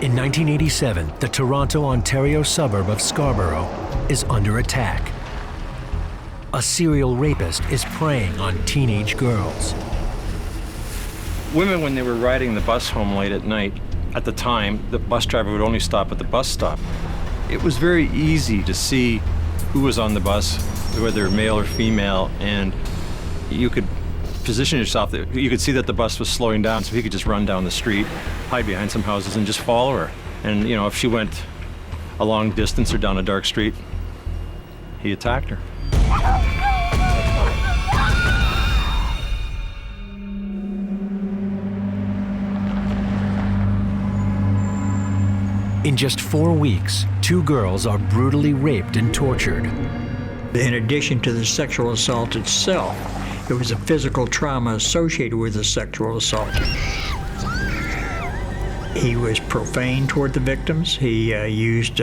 In 1987, the Toronto, Ontario suburb of Scarborough is under attack. A serial rapist is preying on teenage girls. Women, when they were riding the bus home late at night, at the time, the bus driver would only stop at the bus stop. It was very easy to see who was on the bus, whether male or female, and you could position yourself that you could see that the bus was slowing down, so he could just run down the street, hide behind some houses, and just follow her. And, you know, if she went a long distance or down a dark street, he attacked her. In just 4 weeks, 2 girls are brutally raped and tortured. In addition to the sexual assault itself, there was a physical trauma associated with the sexual assault. He was profane toward the victims. He used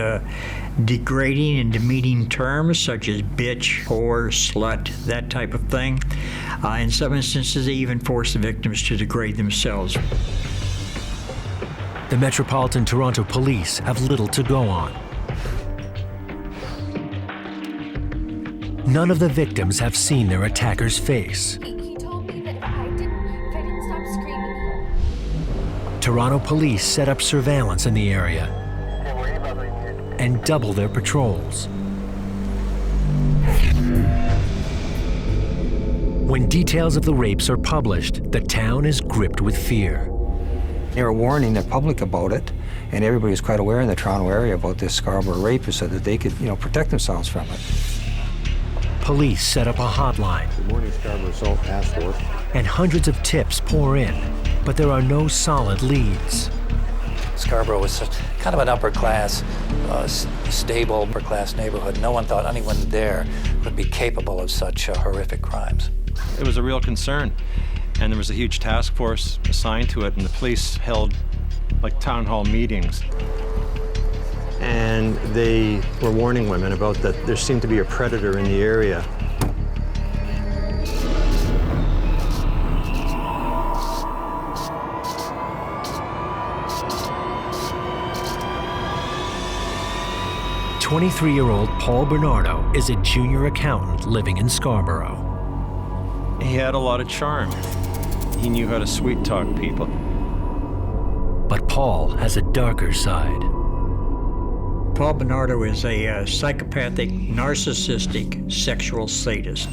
degrading and demeaning terms such as bitch, whore, slut, that type of thing. In some instances, he even forced the victims to degrade themselves. The Metropolitan Toronto Police have little to go on. None of the victims have seen their attacker's face. He told me that if I didn't stop screaming. Toronto police set up surveillance in the area and double their patrols. When details of the rapes are published, the town is gripped with fear. They were warning the public about it, and everybody was quite aware in the Toronto area about this Scarborough rapist so that they could, protect themselves from it. Police set up a hotline. Good morning, Scarborough Assault Task Force. And hundreds of tips pour in, but there are no solid leads. Scarborough was kind of an upper-class, stable upper-class neighborhood. No one thought anyone there would be capable of such horrific crimes. It was a real concern, and there was a huge task force assigned to it, and the police held like town hall meetings. And they were warning women about that there seemed to be a predator in the area. "23-year-old Paul Bernardo is a junior accountant living in Scarborough. He had a lot of charm. He knew how to sweet-talk people. But Paul has a darker side. Paul Bernardo is a psychopathic, narcissistic, sexual sadist.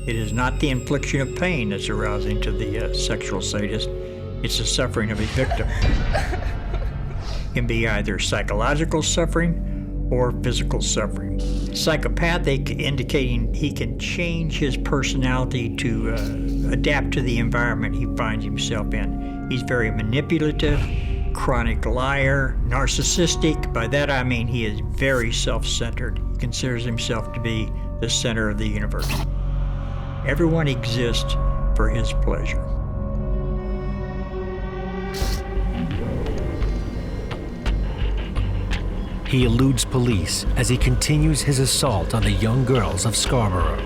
It is not the infliction of pain that's arousing to the sexual sadist. It's the suffering of a victim. It can be either psychological suffering or physical suffering. Psychopathic, indicating he can change his personality to adapt to the environment he finds himself in. He's very manipulative, chronic liar, narcissistic. By that I mean he is very self-centered. He considers himself to be the center of the universe. Everyone exists for his pleasure. He eludes police as he continues his assault on the young girls of Scarborough.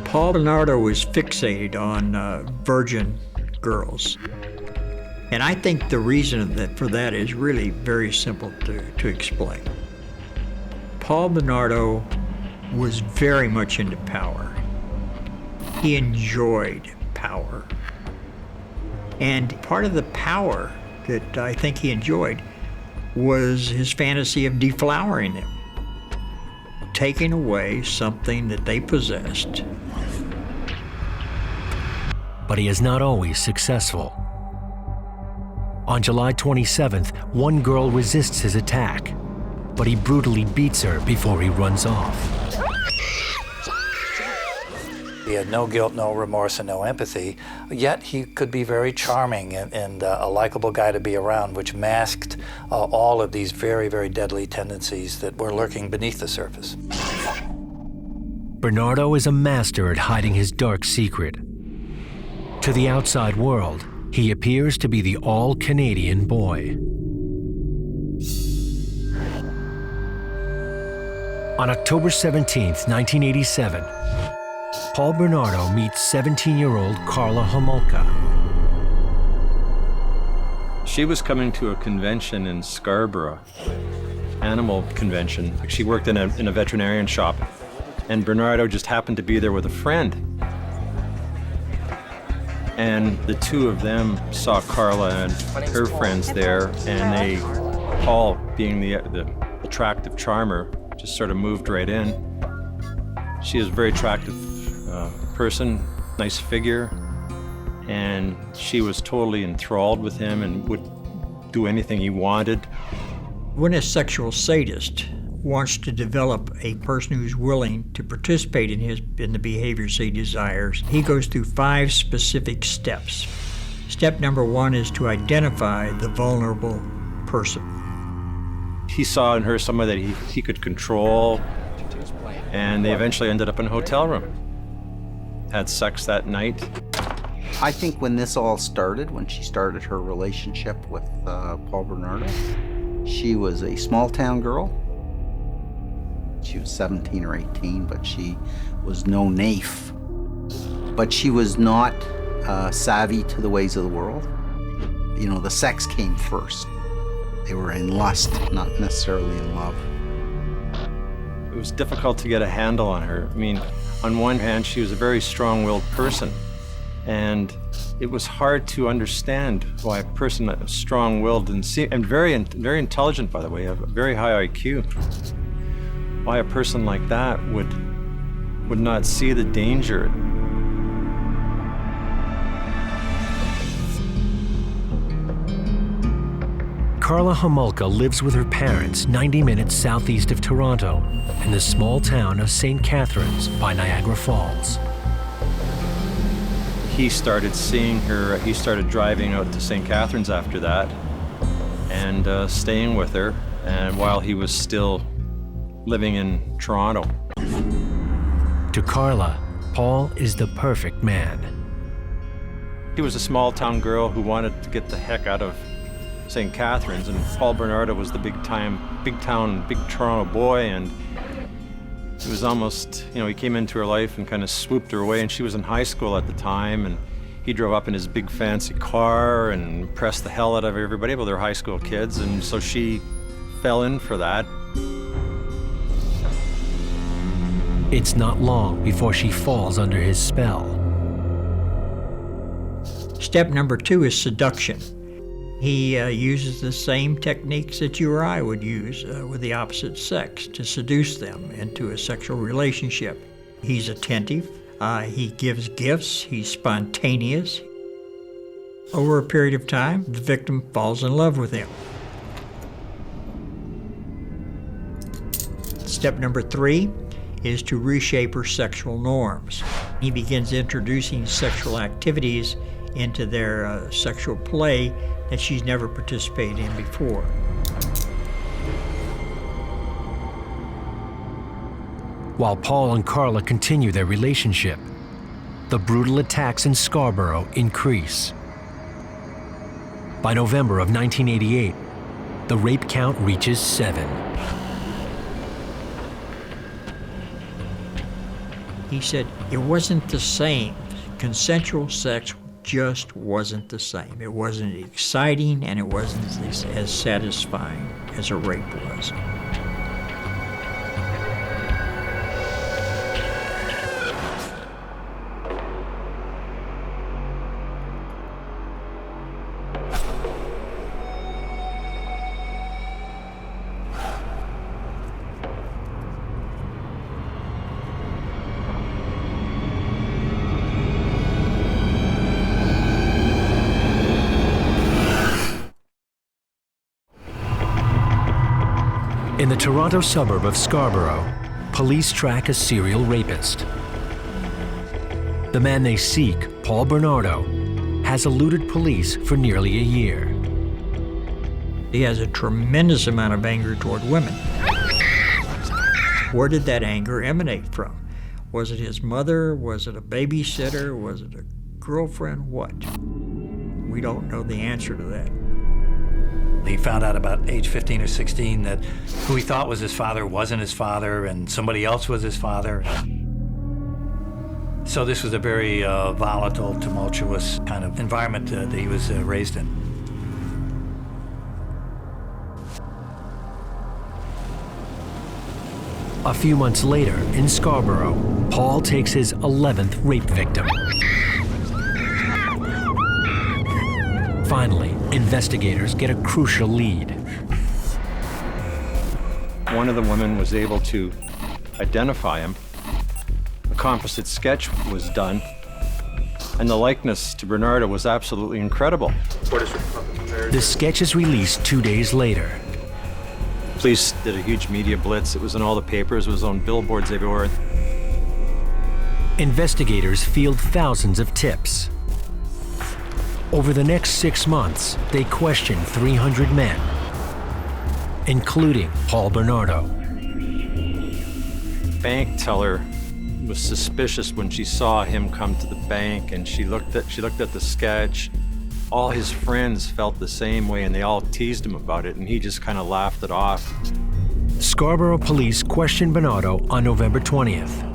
Paul Bernardo is fixated on virgin girls. And I think the reason for that is really very simple to explain. Paul Bernardo was very much into power. He enjoyed power. And part of the power that I think he enjoyed was his fantasy of deflowering them, taking away something that they possessed. But he is not always successful. On July 27th, one girl resists his attack, but he brutally beats her before he runs off. He had no guilt, no remorse, and no empathy, yet he could be very charming and a likable guy to be around, which masked all of these very, very deadly tendencies that were lurking beneath the surface. Bernardo is a master at hiding his dark secret. To the outside world, he appears to be the all-Canadian boy. On October 17th, 1987, Paul Bernardo meets 17-year-old Carla Homolka. She was coming to a convention in Scarborough, animal convention. She worked in a veterinarian shop, and Bernardo just happened to be there with a friend. And the two of them saw Carla and her friends there, and they, Paul, being the attractive charmer, just sort of moved right in. She is a very attractive person, nice figure, and she was totally enthralled with him and would do anything he wanted. When a sexual sadist wants to develop a person who's willing to participate in the behaviors he desires, he goes through 5 specific steps. Step number 1 is to identify the vulnerable person. He saw in her somebody that he could control, and they eventually ended up in a hotel room. Had sex that night. I think when this all started, when she started her relationship with Paul Bernardo, she was a small town girl. She was 17 or 18, but she was no naif. But she was not savvy to the ways of the world. You know, the sex came first. They were in lust, not necessarily in love. It was difficult to get a handle on her. I mean, on one hand, she was a very strong-willed person, and it was hard to understand why a person that was strong-willed and very intelligent, by the way, have a very high IQ, why a person like that would not see the danger. Carla Homolka lives with her parents 90 minutes southeast of Toronto in the small town of St. Catharines by Niagara Falls. He started seeing her, he started driving out to St. Catharines after that and staying with her, and while he was still living in Toronto. To Carla, Paul is the perfect man. He was a small town girl who wanted to get the heck out of St. Catharines, and Paul Bernardo was the big Toronto boy, and it was almost, you know, he came into her life and kind of swooped her away, and she was in high school at the time, and he drove up in his big fancy car and impressed the hell out of everybody, but they're high school kids, and so she fell in for that. It's not long before she falls under his spell. Step number 2 is seduction. He uses the same techniques that you or I would use with the opposite sex to seduce them into a sexual relationship. He's attentive, he gives gifts, he's spontaneous. Over a period of time, the victim falls in love with him. Step number 3 is to reshape her sexual norms. He begins introducing sexual activities into their sexual play that she's never participated in before. While Paul and Carla continue their relationship, the brutal attacks in Scarborough increase. By November of 1988, the rape count reaches 7. He said it wasn't the same. Consensual sex just wasn't the same. It wasn't exciting, and it wasn't as satisfying as a rape was. In the Toronto suburb of Scarborough, police track a serial rapist. The man they seek, Paul Bernardo, has eluded police for nearly a year. He has a tremendous amount of anger toward women. Where did that anger emanate from? Was it his mother? Was it a babysitter? Was it a girlfriend? What? We don't know the answer to that. He found out about age 15 or 16 that who he thought was his father wasn't his father, and somebody else was his father. So this was a very volatile, tumultuous kind of environment that he was raised in. A few months later, in Scarborough, Paul takes his 11th rape victim. Finally, investigators get a crucial lead. One of the women was able to identify him. A composite sketch was done, and the likeness to Bernardo was absolutely incredible. The sketch is released 2 days later. Police did a huge media blitz. It was in all the papers. It was on billboards everywhere. Investigators field thousands of tips. Over the next 6 months, they question 300 men, including Paul Bernardo. Bank teller was suspicious when she saw him come to the bank, and she looked at the sketch. All his friends felt the same way, and they all teased him about it, and he just kind of laughed it off. Scarborough police questioned Bernardo on November 20th.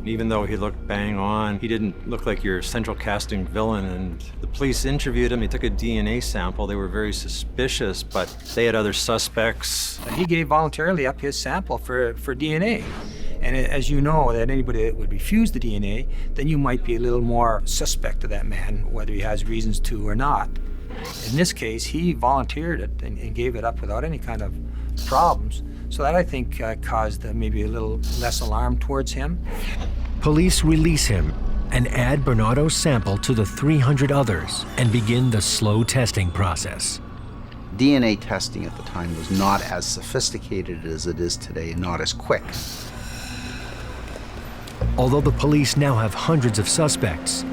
Even though he looked bang on, he didn't look like your central casting villain, and the police interviewed him. They took a DNA sample. They were very suspicious, but they had other suspects. He gave voluntarily up his sample for DNA. And as you know, that anybody that would refuse the DNA, then you might be a little more suspect of that man, whether he has reasons to or not. In this case, he volunteered it and gave it up without any kind of problems. So that, I think, caused maybe a little less alarm towards him. Police release him and add Bernardo's sample to the 300 others and begin the slow testing process. DNA testing at the time was not as sophisticated as it is today and not as quick. Although the police now have hundreds of suspects,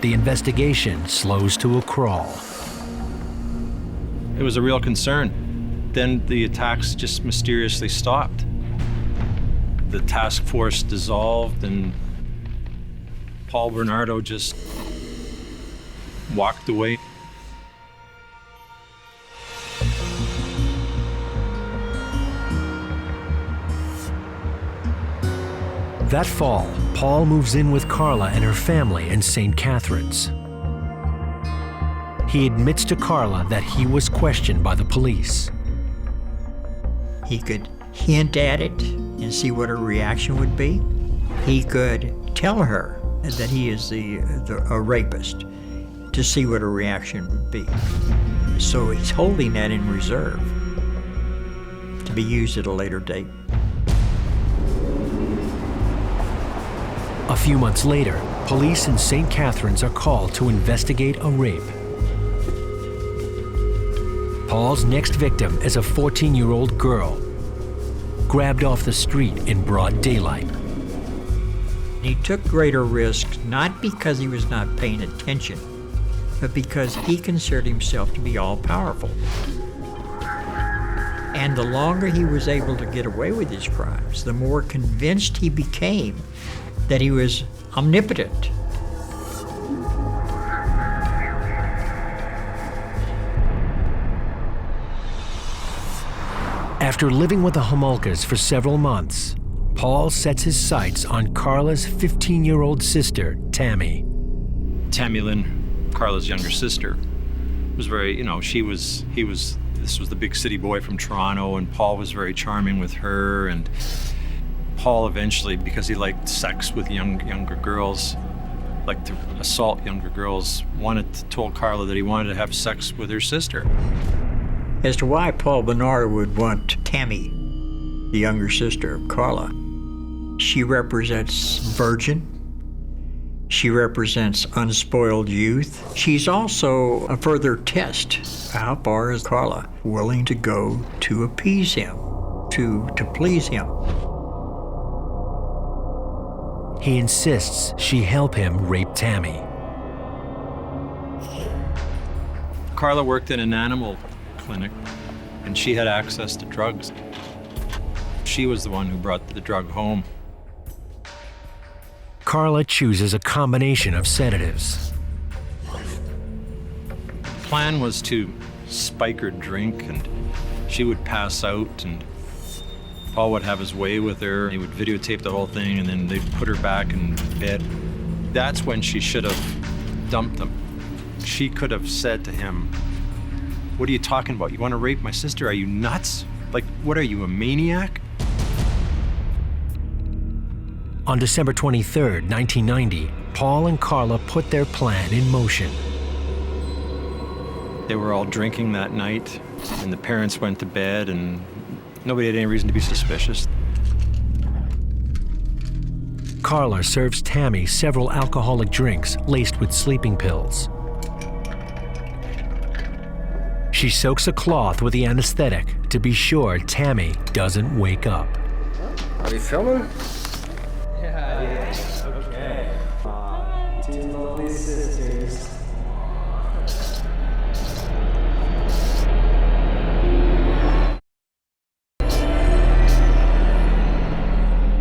the investigation slows to a crawl. It was a real concern. Then the attacks just mysteriously stopped. The task force dissolved, and Paul Bernardo just walked away. That fall, Paul moves in with Carla and her family in St. Catharines. He admits to Carla that he was questioned by the police. He could hint at it and see what her reaction would be. He could tell her that he is a rapist to see what her reaction would be. So he's holding that in reserve to be used at a later date. A few months later, police in St. Catharines are called to investigate a rape. Paul's next victim is a 14-year-old girl, grabbed off the street in broad daylight. He took greater risks not because he was not paying attention, but because he considered himself to be all-powerful. And the longer he was able to get away with his crimes, the more convinced he became that he was omnipotent. After living with the Homolkas for several months, Paul sets his sights on Carla's 15-year-old sister, Tammy. Tammy Lynn, Carla's younger sister, was very, this was the big city boy from Toronto, and Paul was very charming with her, and Paul eventually, because he liked sex with younger girls, liked to assault younger girls, told Carla that he wanted to have sex with her sister. As to why Paul Bernardo would want Tammy, the younger sister of Carla, she represents virgin. She represents unspoiled youth. She's also a further test. How far is Carla willing to go to appease him, to please him? He insists she help him rape Tammy. Carla worked in an animal clinic, and she had access to drugs. She was the one who brought the drug home. Carla chooses a combination of sedatives. The plan was to spike her drink, and she would pass out, and Paul would have his way with her. He would videotape the whole thing, and then they'd put her back in bed. That's when she should have dumped him. She could have said to him, "What are you talking about? You want to rape my sister? Are you nuts? Like, what are you, a maniac?" On December 23, 1990, Paul and Carla put their plan in motion. They were all drinking that night, and the parents went to bed, and nobody had any reason to be suspicious. Carla serves Tammy several alcoholic drinks laced with sleeping pills. She soaks a cloth with the anesthetic to be sure Tammy doesn't wake up. Are you filming? Yeah. Okay. Two lovely sisters.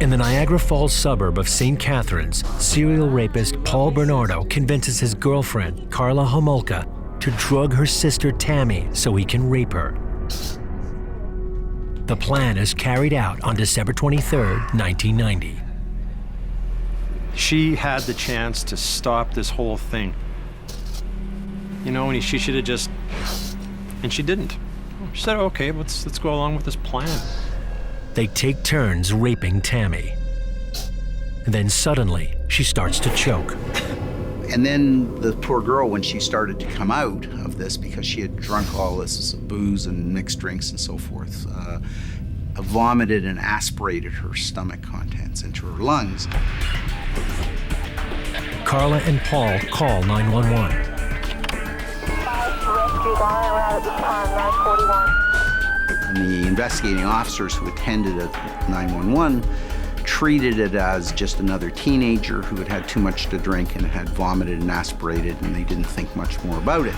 In the Niagara Falls suburb of St. Catharines, serial rapist Paul Bernardo convinces his girlfriend, Carla Homolka, to drug her sister Tammy so he can rape her. The plan is carried out on December 23, 1990. She had the chance to stop this whole thing. You know, and she should have just, and she didn't. She said, okay, let's go along with this plan. They take turns raping Tammy. Then suddenly, she starts to choke. And then the poor girl, when she started to come out of this, because she had drunk all this booze and mixed drinks and so forth, vomited and aspirated her stomach contents into her lungs. Carla and Paul call 911. Rescue gone around at this time, 941. And the investigating officers who attended at 911 treated it as just another teenager who had had too much to drink and had vomited and aspirated, and they didn't think much more about it.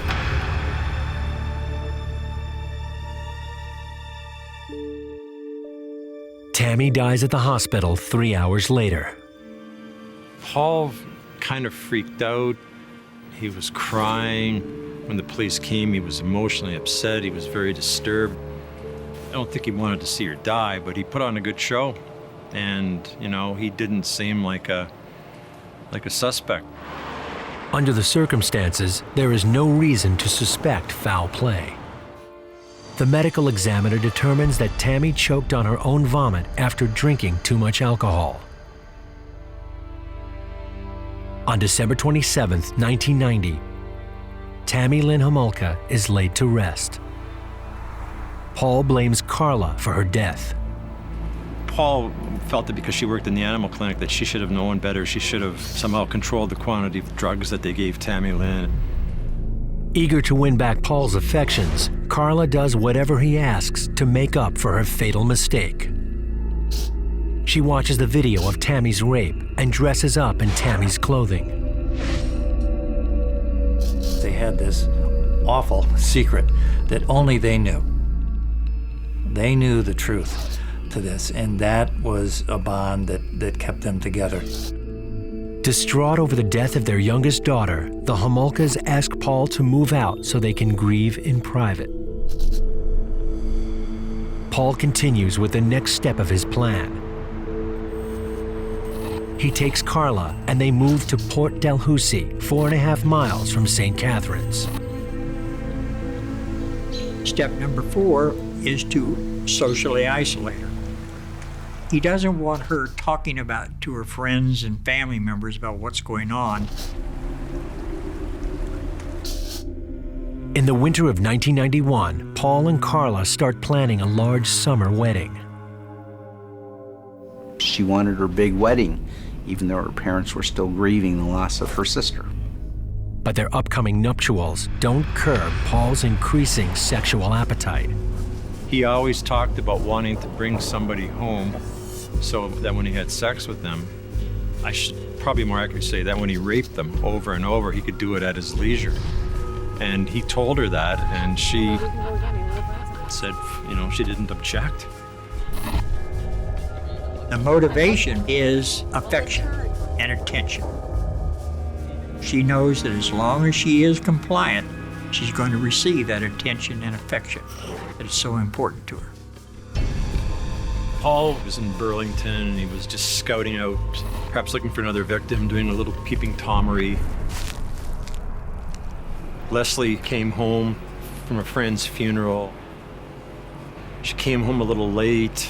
Tammy dies at the hospital 3 hours later. Paul kind of freaked out. He was crying. When the police came, he was emotionally upset. He was very disturbed. I don't think he wanted to see her die, but he put on a good show. And, you know, he didn't seem like a suspect. Under the circumstances, there is no reason to suspect foul play. The medical examiner determines that Tammy choked on her own vomit after drinking too much alcohol. On December 27, 1990, Tammy Lynn Homolka is laid to rest. Paul blames Carla for her death. Paul felt that because she worked in the animal clinic that she should have known better. She should have somehow controlled the quantity of drugs that they gave Tammy Lynn. Eager to win back Paul's affections, Carla does whatever he asks to make up for her fatal mistake. She watches the video of Tammy's rape and dresses up in Tammy's clothing. They had this awful secret that only they knew. They knew the truth to this, and that was a bond that kept them together. Distraught over the death of their youngest daughter, the Homolkas ask Paul to move out so they can grieve in private. Paul continues with the next step of his plan. He takes Carla and they move to Port Dalhousie, 4.5 miles from St. Catharines. Step number 4 is to socially isolate her. He doesn't want her talking to her friends and family members about what's going on. In the winter of 1991, Paul and Carla start planning a large summer wedding. She wanted her big wedding, even though her parents were still grieving the loss of her sister. But their upcoming nuptials don't curb Paul's increasing sexual appetite. He always talked about wanting to bring somebody home so that when he had sex with them, I should probably more accurately say that when he raped them over and over, he could do it at his leisure. And he told her that, and she said, you know, she didn't object. The motivation is affection and attention. She knows that as long as she is compliant, she's going to receive that attention and affection that is so important to her. Paul was in Burlington, and he was just scouting out, perhaps looking for another victim, doing a little peeping Tomery. Leslie came home from a friend's funeral. She came home a little late.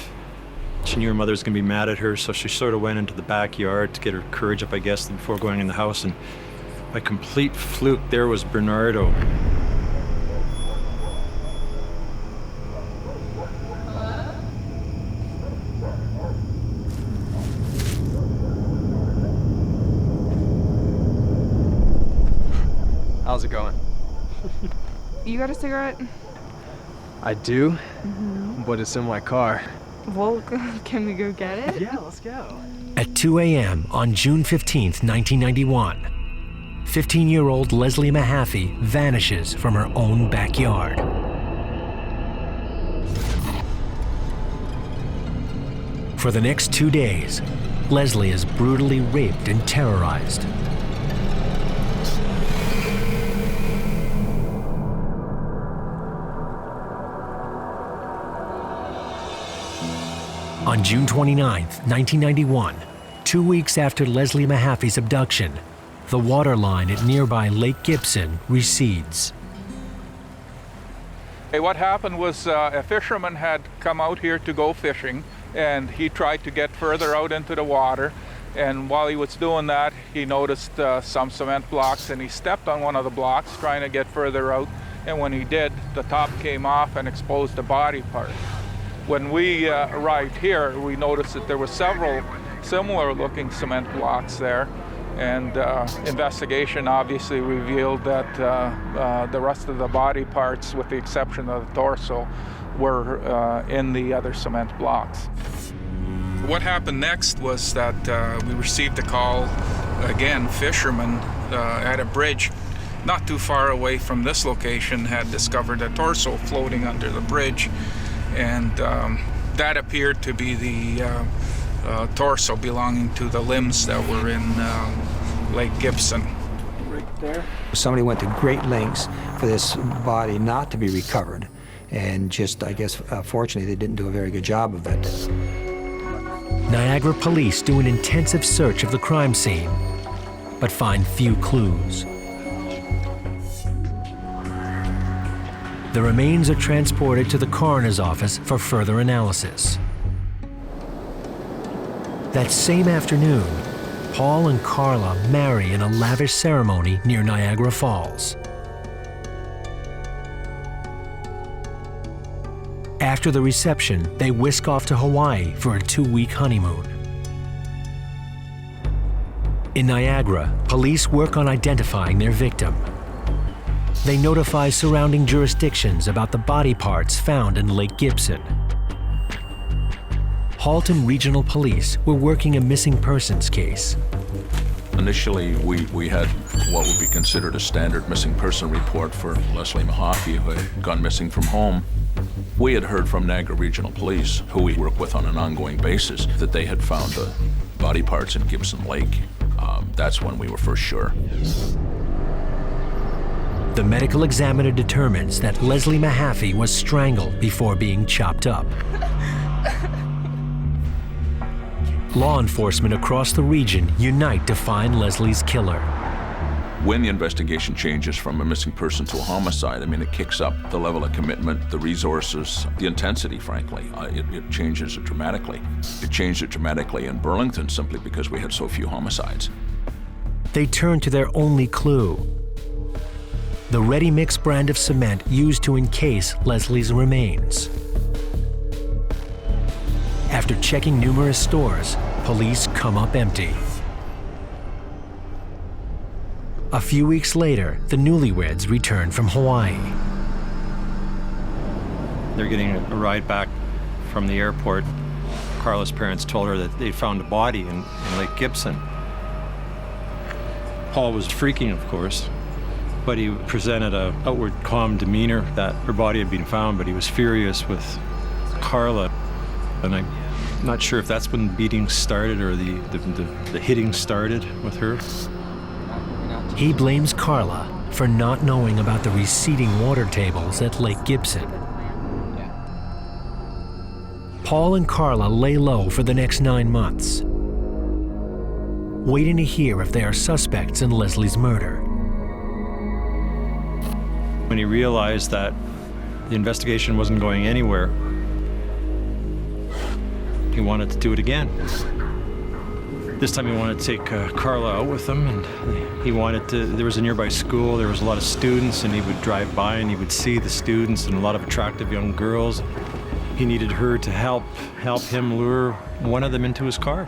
She knew her mother was going to be mad at her, so she sort of went into the backyard to get her courage up, I guess, before going in the house. And by complete fluke, there was Bernardo. How's it going? You got a cigarette? I do, but it's in my car. Well, can we go get it? Yeah, let's go. At 2 a.m. on June 15th, 1991, 15-year-old Leslie Mahaffy vanishes from her own backyard. For the next 2 days, Leslie is brutally raped and terrorized. On June 29, 1991, 2 weeks after Leslie Mahaffy's abduction, the water line at nearby Lake Gibson recedes. What happened was a fisherman had come out here to go fishing, and he tried to get further out into the water. And while he was doing that, he noticed some cement blocks, and he stepped on one of the blocks trying to get further out. And when he did, the top came off and exposed the body part. When we arrived here, we noticed that there were several similar-looking cement blocks there, and investigation obviously revealed that the rest of the body parts, with the exception of the torso, were in the other cement blocks. What happened next was that we received a call, again, fishermen at a bridge not too far away from this location had discovered a torso floating under the bridge. And that appeared to be the torso belonging to the limbs that were in Lake Gibson. Right there. Somebody went to great lengths for this body not to be recovered. And just, I guess, fortunately, they didn't do a very good job of it. Niagara police do an intensive search of the crime scene, but find few clues. The remains are transported to the coroner's office for further analysis. That same afternoon, Paul and Carla marry in a lavish ceremony near Niagara Falls. After the reception, they whisk off to Hawaii for a 2-week honeymoon. In Niagara, police work on identifying their victim. They notify surrounding jurisdictions about the body parts found in Lake Gibson. Halton Regional Police were working a missing persons case. Initially, we had what would be considered a standard missing person report for Leslie Mahaffy, who had gone missing from home. We had heard from Niagara Regional Police, who we work with on an ongoing basis, that they had found the body parts in Gibson Lake. That's when we were first sure. The medical examiner determines that Leslie Mahaffy was strangled before being chopped up. Law enforcement across the region unite to find Leslie's killer. When the investigation changes from a missing person to a homicide, I mean, it kicks up the level of commitment, the resources, the intensity, frankly. It changes it dramatically. It changed it dramatically in Burlington simply because we had so few homicides. They turn to their only clue: the ready-mix brand of cement used to encase Leslie's remains. After checking numerous stores, police come up empty. A few weeks later, the newlyweds return from Hawaii. They're getting a ride back from the airport. Carla's parents told her that they found a body in Lake Gibson. Paul was freaking, of course, but he presented an outward calm demeanor that her body had been found, but he was furious with Carla. And I'm not sure if that's when the beating started or the hitting started with her. He blames Carla for not knowing about the receding water tables at Lake Gibson. Paul and Carla lay low for the next 9 months, waiting to hear if they are suspects in Leslie's murder. When he realized that the investigation wasn't going anywhere, he wanted to do it again. This time he wanted to take Carla out with him, and he wanted to, there was a nearby school, there was a lot of students, and he would drive by and he would see the students and a lot of attractive young girls. He needed her to help him lure one of them into his car.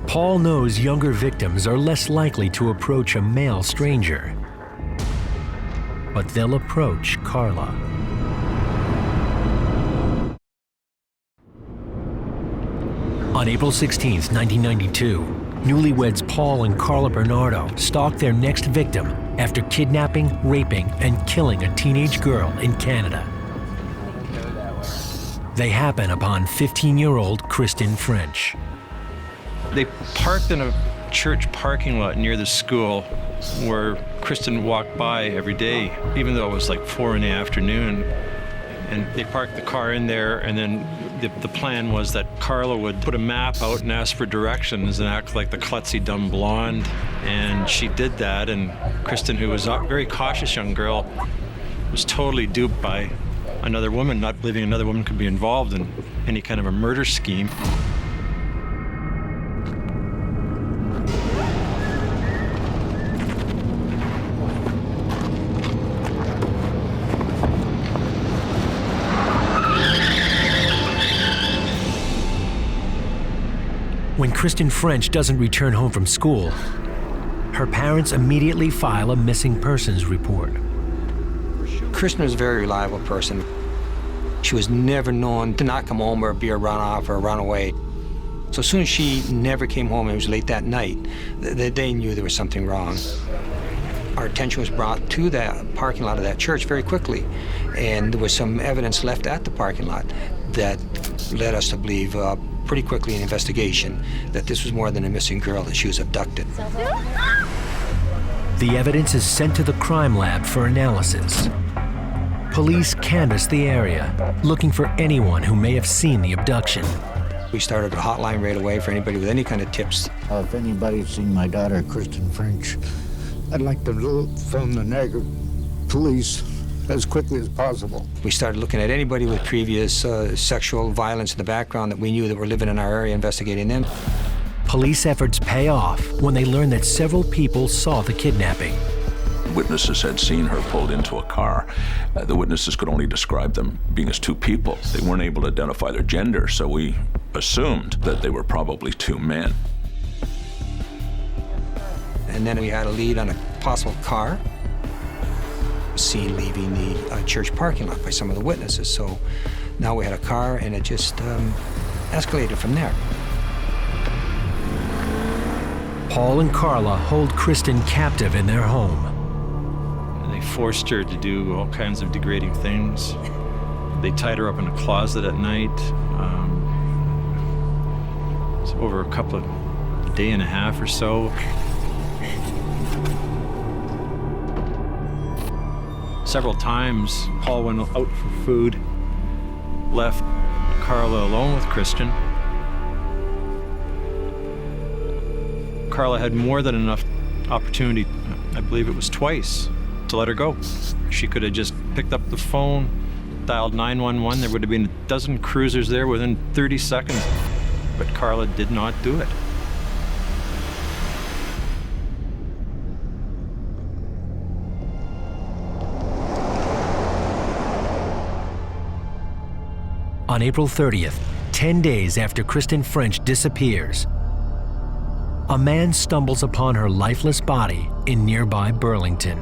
Paul knows younger victims are less likely to approach a male stranger, but they'll approach Carla. On April 16, 1992, newlyweds Paul and Carla Bernardo stalked their next victim after kidnapping, raping, and killing a teenage girl in Canada. They happen upon 15-year-old Kristen French. They parked in a church parking lot near the school where Kristen walked by every day, even though it was like 4 in the afternoon. And they parked the car in there, and then the plan was that Carla would put a map out and ask for directions and act like the klutzy dumb blonde. And she did that, and Kristen, who was a very cautious young girl, was totally duped by another woman, not believing another woman could be involved in any kind of a murder scheme. When Kristen French doesn't return home from school, her parents immediately file a missing persons report. Kristen was a very reliable person. She was never known to not come home or be a runoff or a runaway. So as soon as she never came home, and it was late that night, they knew there was something wrong. Our attention was brought to that parking lot of that church very quickly, and there was some evidence left at the parking lot that led us to believe pretty quickly in investigation that this was more than a missing girl, that she was abducted. The evidence is sent to the crime lab for analysis. Police canvass the area, looking for anyone who may have seen the abduction. We started a hotline right away for anybody with any kind of tips. If anybody's seen my daughter, Kristen French, I'd like to phone the Niagara police as quickly as possible. We started looking at anybody with previous sexual violence in the background that we knew that were living in our area, investigating them. Police efforts pay off when they learn that several people saw the kidnapping. Witnesses had seen her pulled into a car. The witnesses could only describe them being as 2 people. They weren't able to identify their gender, so we assumed that they were probably 2 men. And then we had a lead on a possible car seen leaving the church parking lot by some of the witnesses. So now we had a car, and it just escalated from there. Paul and Carla hold Kristen captive in their home. They forced her to do all kinds of degrading things. They tied her up in a closet at night. It's over a day and a half or so. Several times, Paul went out for food, left Carla alone with Kristen. Carla had more than enough opportunity, I believe it was twice, to let her go. She could have just picked up the phone, dialed 911. There would have been a dozen cruisers there within 30 seconds, but Carla did not do it. On April 30th, 10 days after Kristen French disappears, a man stumbles upon her lifeless body in nearby Burlington.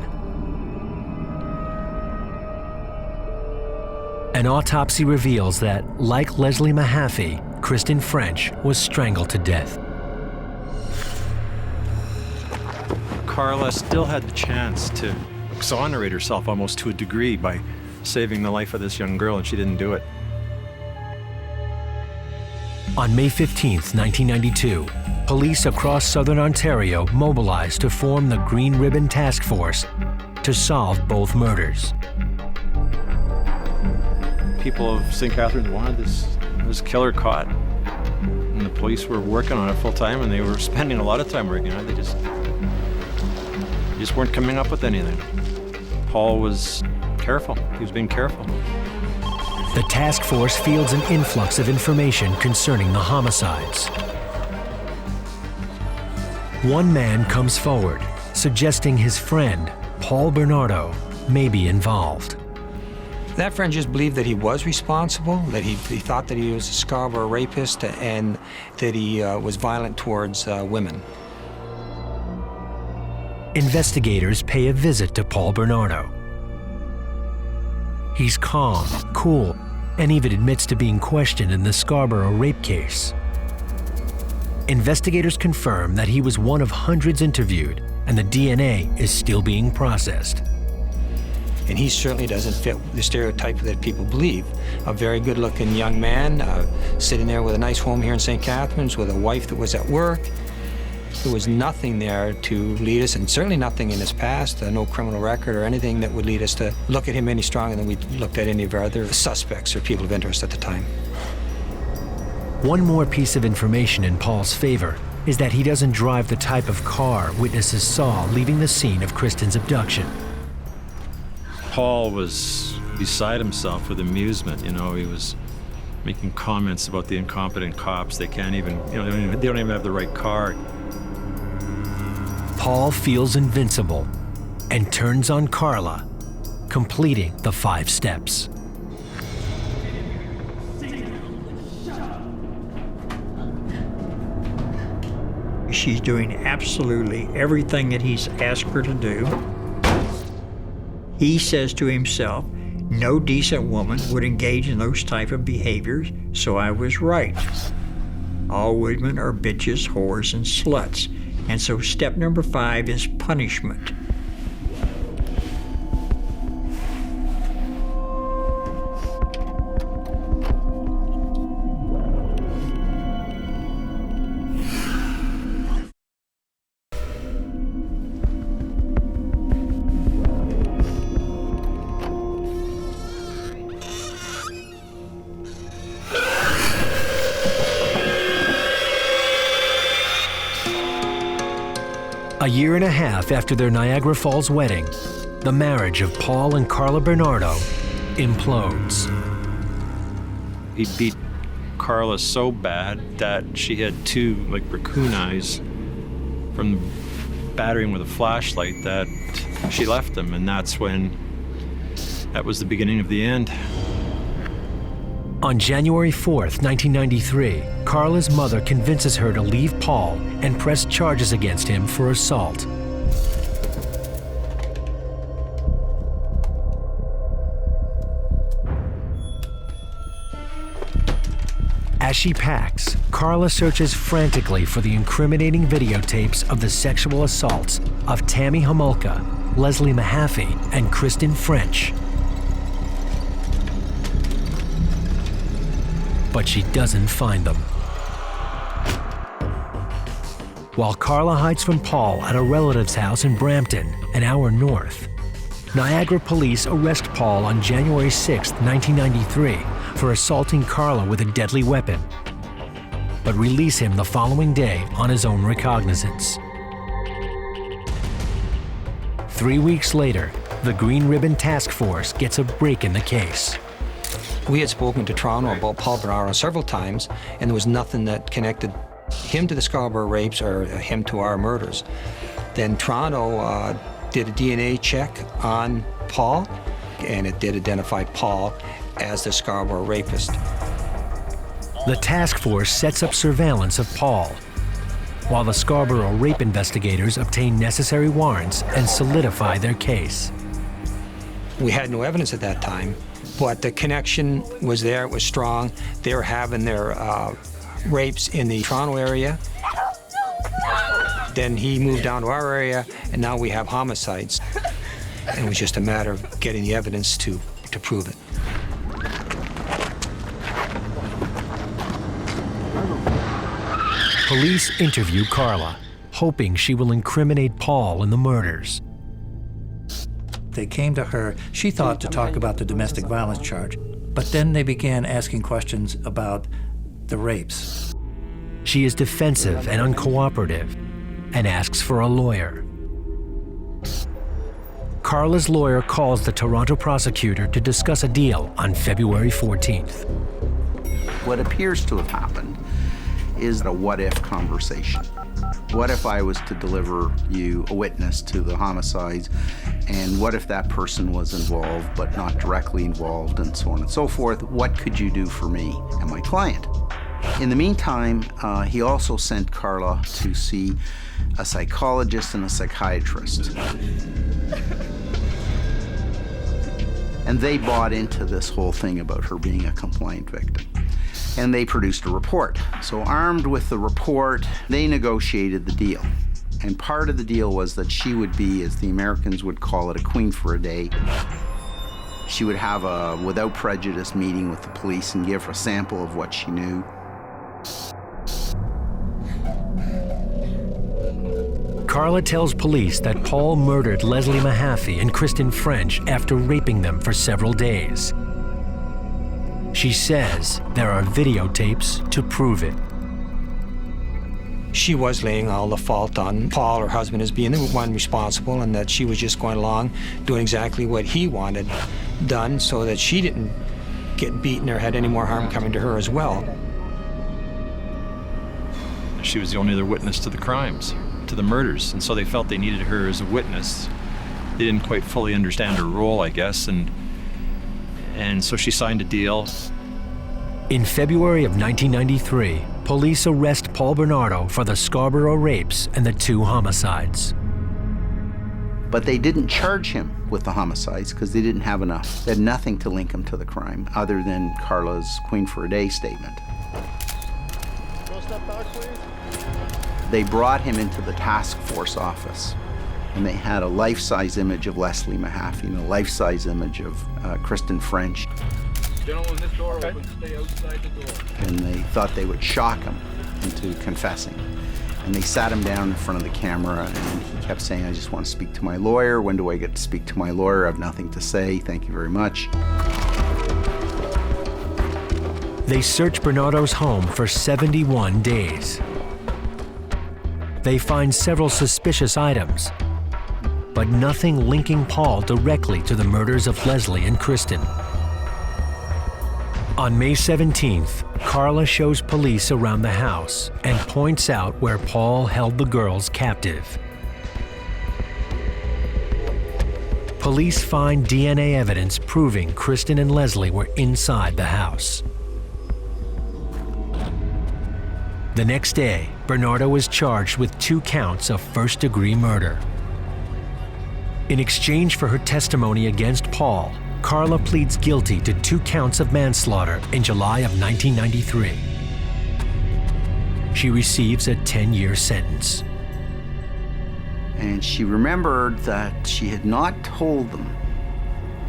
An autopsy reveals that, like Leslie Mahaffy, Kristen French was strangled to death. Carla still had the chance to exonerate herself almost to a degree by saving the life of this young girl, and she didn't do it. On May 15th, 1992, police across southern Ontario mobilized to form the Green Ribbon Task Force to solve both murders. People of St. Catharines wanted this killer caught, and the police were working on it full time, and they were spending a lot of time working on it. They just weren't coming up with anything. Paul was careful. He was being careful. the task force fields an influx of information concerning the homicides. One man comes forward, suggesting his friend, Paul Bernardo, may be involved. That friend just believed that he was responsible, that he thought that he was a Scarborough rapist, and that he was violent towards women. Investigators pay a visit to Paul Bernardo. He's calm, cool, and even admits to being questioned in the Scarborough rape case. Investigators confirm that he was one of hundreds interviewed, and the DNA is still being processed. And he certainly doesn't fit the stereotype that people believe. A very good-looking young man, sitting there with a nice home here in St. Catharines with a wife that was at work. There was nothing there to lead us, and certainly nothing in his past, no criminal record or anything that would lead us to look at him any stronger than we looked at any of our other suspects or people of interest at the time. One more piece of information in Paul's favor is that he doesn't drive the type of car witnesses saw leaving the scene of Kristen's abduction. Paul was beside himself with amusement. You know, he was making comments about the incompetent cops. They can't even, you know, they don't even have the right car. Paul feels invincible and turns on Carla, completing the 5 steps. She's doing absolutely everything that he's asked her to do. He says to himself, no decent woman would engage in those type of behaviors, so I was right. All women are bitches, whores, and sluts. And so step number 5 is punishment. A year and a half after their Niagara Falls wedding, the marriage of Paul and Carla Bernardo implodes. He beat Carla so bad that she had 2 raccoon eyes from battering with a flashlight that she left him, and that was the beginning of the end. On January 4th, 1993, Carla's mother convinces her to leave Paul and press charges against him for assault. As she packs, Carla searches frantically for the incriminating videotapes of the sexual assaults of Tammy Homolka, Leslie Mahaffy, and Kristen French. But she doesn't find them. While Carla hides from Paul at a relative's house in Brampton, an hour north, Niagara police arrest Paul on January 6, 1993, for assaulting Carla with a deadly weapon, but release him the following day on his own recognizance. 3 weeks later, the Green Ribbon Task Force gets a break in the case. We had spoken to Toronto about Paul Bernardo several times, and there was nothing that connected him to the Scarborough rapes or him to our murders. Then Toronto did a DNA check on Paul, and it did identify Paul as the Scarborough rapist. The task force sets up surveillance of Paul, while the Scarborough rape investigators obtain necessary warrants and solidify their case. We had no evidence at that time, but the connection was there, it was strong. They were having their rapes in the Toronto area. Then he moved down to our area, and now we have homicides. And it was just a matter of getting the evidence to prove it. Police interview Carla, hoping she will incriminate Paul in the murders. They came to her, she thought, to talk about the domestic violence charge, but then they began asking questions about the rapes. She is defensive and uncooperative and asks for a lawyer. Carla's lawyer calls the Toronto prosecutor to discuss a deal on February 14th. What appears to have happened is a what-if conversation. What if I was to deliver you a witness to the homicides, and what if that person was involved but not directly involved, and so on and so forth? What could you do for me and my client? In the meantime, he also sent Carla to see a psychologist and a psychiatrist. And they bought into this whole thing about her being a compliant victim. And they produced a report. So armed with the report, they negotiated the deal. And part of the deal was that she would be, as the Americans would call it, a queen for a day. She would have a without prejudice meeting with the police and give a sample of what she knew. Carla tells police that Paul murdered Leslie Mahaffy and Kristen French after raping them for several days. She says there are videotapes to prove it. She was laying all the fault on Paul, her husband, as being the one responsible, and that she was just going along doing exactly what he wanted done so that she didn't get beaten or had any more harm coming to her as well. She was the only other witness to the crimes, to the murders, and so they felt they needed her as a witness. They didn't quite fully understand her role, I guess, and so she signed a deal. In February of 1993, police arrest Paul Bernardo for the Scarborough rapes and the 2 homicides. But they didn't charge him with the homicides because they didn't have enough. They had nothing to link him to the crime other than Carla's Queen for a Day statement. Step back, please. They brought him into the task force office, and they had a life-size image of Leslie Mahaffy and a life-size image of Kristen French. Gentlemen, this door open. Stay outside the door. And they thought they would shock him into confessing. And they sat him down in front of the camera, and he kept saying, I just want to speak to my lawyer. When do I get to speak to my lawyer? I have nothing to say. Thank you very much. They search Bernardo's home for 71 days. They find several suspicious items, but nothing linking Paul directly to the murders of Leslie and Kristen. On May 17th, Carla shows police around the house and points out where Paul held the girls captive. Police find DNA evidence proving Kristen and Leslie were inside the house. The next day, Bernardo was charged with 2 counts of first-degree murder. In exchange for her testimony against Paul, Carla pleads guilty to 2 counts of manslaughter in July of 1993. She receives a 10-year sentence. And she remembered that she had not told them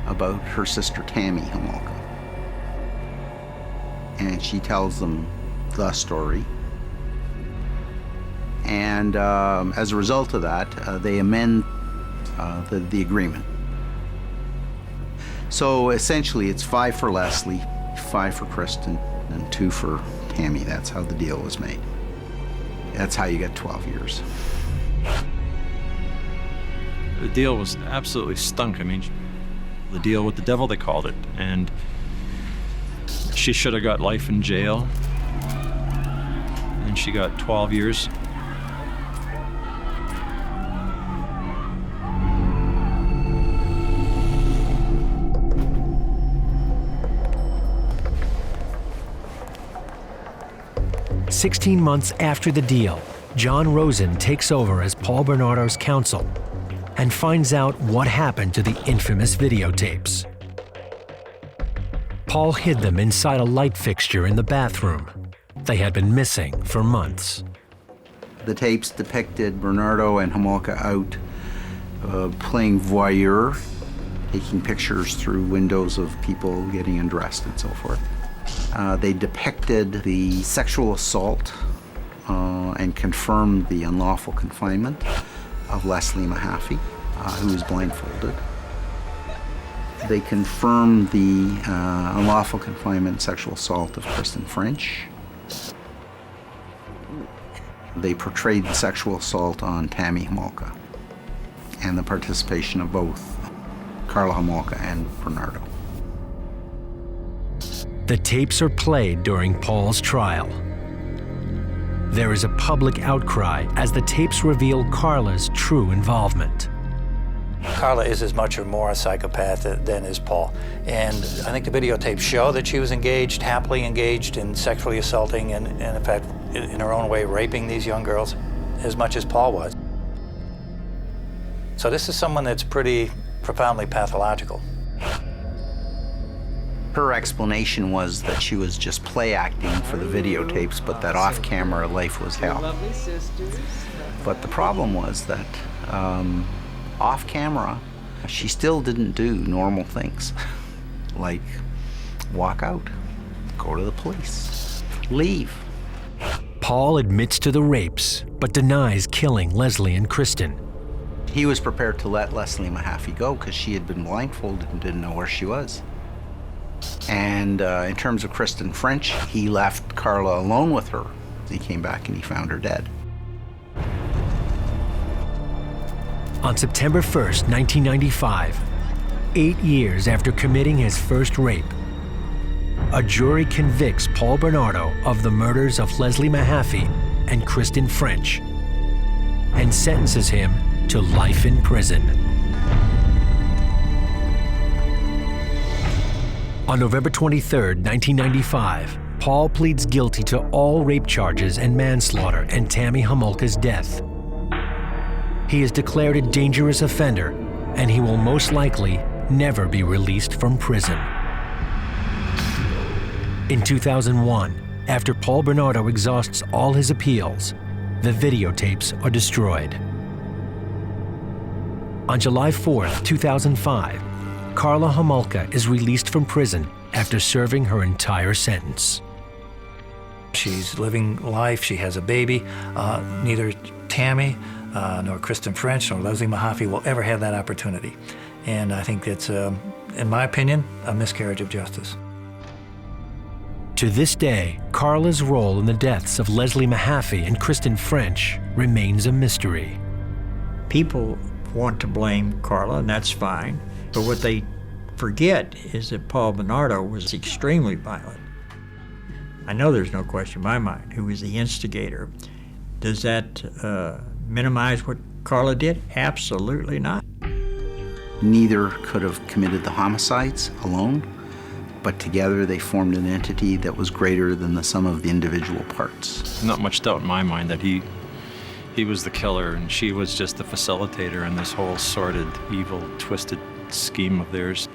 about her sister Tammy Homolka. And she tells them the story. And as a result of that, they amend the agreement. So essentially, it's 5 for Leslie, 5 for Kristen, and 2 for Tammy. That's how the deal was made. That's how you get 12 years. The deal was absolutely stunk. I mean, the deal with the devil, they called it. And she should have got life in jail. And she got 12 years. "16 months after the deal, John Rosen takes over as Paul Bernardo's counsel and finds out what happened to the infamous videotapes. Paul hid them inside a light fixture in the bathroom. They had been missing for months. The tapes depicted Bernardo and Homolka out playing voyeur, taking pictures through windows of people getting undressed and so forth. They depicted the sexual assault and confirmed the unlawful confinement of Leslie Mahaffy, who was blindfolded. They confirmed the unlawful confinement and sexual assault of Kristen French. They portrayed the sexual assault on Tammy Homolka and the participation of both Carla Homolka and Bernardo. The tapes are played during Paul's trial. There is a public outcry as the tapes reveal Carla's true involvement. Carla is as much or more a psychopath than is Paul. And I think the videotapes show that she was engaged, happily engaged in sexually assaulting and in fact, in her own way, raping these young girls as much as Paul was. So this is someone that's pretty profoundly pathological. Her explanation was that she was just play acting for the videotapes, but that off-camera life was hell. But the problem was that off-camera, she still didn't do normal things, like walk out, go to the police, leave. Paul admits to the rapes, but denies killing Leslie and Kristen. He was prepared to let Leslie Mahaffy go because she had been blindfolded and didn't know where she was. And in terms of Kristen French, he left Carla alone with her. He came back and he found her dead. On September 1st, 1995, 8 years after committing his first rape, a jury convicts Paul Bernardo of the murders of Leslie Mahaffy and Kristen French and sentences him to life in prison. On November 23, 1995, Paul pleads guilty to all rape charges and manslaughter and Tammy Homolka's death. He is declared a dangerous offender, and he will most likely never be released from prison. In 2001, after Paul Bernardo exhausts all his appeals, the videotapes are destroyed. On July 4, 2005, Carla Homolka is released from prison after serving her entire sentence. She's living life, she has a baby. Neither Tammy, nor Kristen French, nor Leslie Mahaffy will ever have that opportunity. And I think it's, in my opinion, a miscarriage of justice. To this day, Carla's role in the deaths of Leslie Mahaffy and Kristen French remains a mystery. People want to blame Carla, and that's fine. But what they forget is that Paul Bernardo was extremely violent. I know there's no question in my mind who was the instigator. Does that minimize what Carla did? Absolutely not. Neither could have committed the homicides alone, but together they formed an entity that was greater than the sum of the individual parts. Not much doubt in my mind that he was the killer and she was just the facilitator in this whole sordid, evil, twisted scheme of theirs.